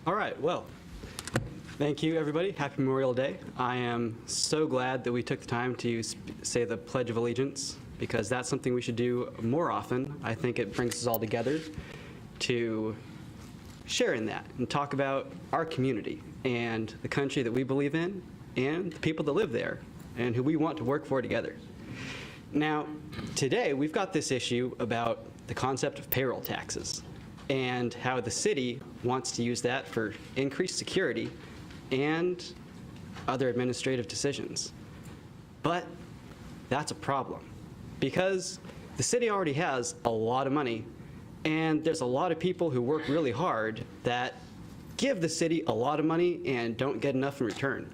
All right, well, thank you, everybody. Happy Memorial Day. I am so glad that we took the time to say the Pledge of Allegiance, because that's something we should do more often. I think it brings us all together to share in that and talk about our community and the country that we believe in and the people that live there and who we want to work for together. Now, today we've got this issue about the concept of payroll taxes and how the city wants to use that for increased security and other administrative decisions. But that's a problem because the city already has a lot of money, and there's a lot of people who work really hard that give the city a lot of money and don't get enough in return.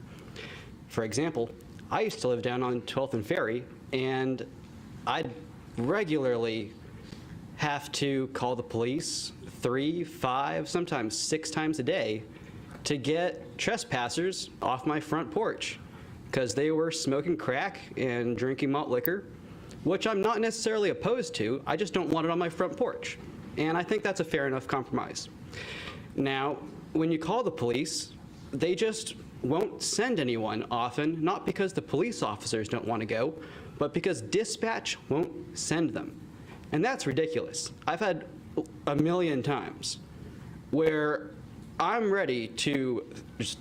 For example, I used to live down on 12th and Ferry, and I'd regularly have to call the police 3, 5, sometimes 6 times a day to get trespassers off my front porch because they were smoking crack and drinking malt liquor, which I'm not necessarily opposed to. I just don't want it on my front porch. And I think that's a fair enough compromise. Now, when you call the police, they just won't send anyone often, not because the police officers don't want to go, but because dispatch won't send them. And that's ridiculous. I've had a million times where I'm ready to just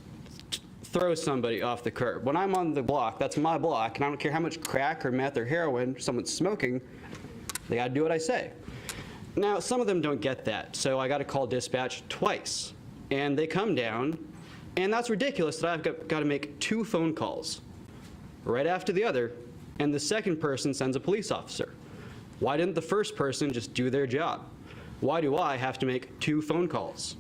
throw somebody off the curb. When I'm on the block, that's my block, and I don't care how much crack or meth or heroin someone's smoking, they gotta do what I say. Now, some of them don't get that, so I gotta call dispatch twice. And they come down, and that's ridiculous that I've got to make 2 phone calls right after the other, and the second person sends a police officer. Why didn't the first person just do their job? Why do I have to make 2 phone calls?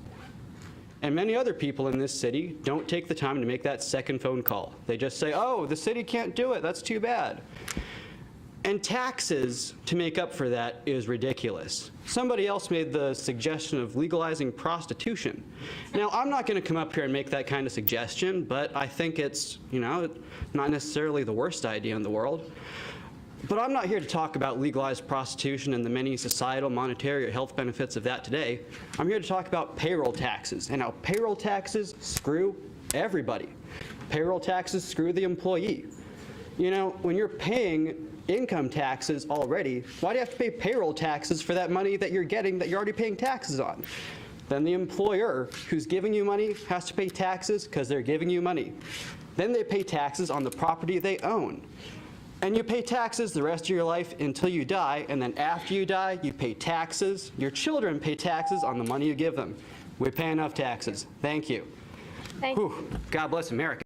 And many other people in this city don't take the time to make that second phone call. They just say, oh, the city can't do it, that's too bad. And taxes to make up for that is ridiculous. Somebody else made the suggestion of legalizing prostitution. Now, I'm not going to come up here and make that kind of suggestion, but I think it's, not necessarily the worst idea in the world. But I'm not here to talk about legalized prostitution and the many societal, monetary, or health benefits of that today. I'm here to talk about payroll taxes and how payroll taxes screw everybody. Payroll taxes screw the employee. When you're paying income taxes already, why do you have to pay payroll taxes for that money that you're getting that you're already paying taxes on? Then the employer who's giving you money has to pay taxes because they're giving you money. Then they pay taxes on the property they own. And you pay taxes the rest of your life until you die, and then after you die, you pay taxes. Your children pay taxes on the money you give them. We pay enough taxes. Thank you. Thank you. God bless America.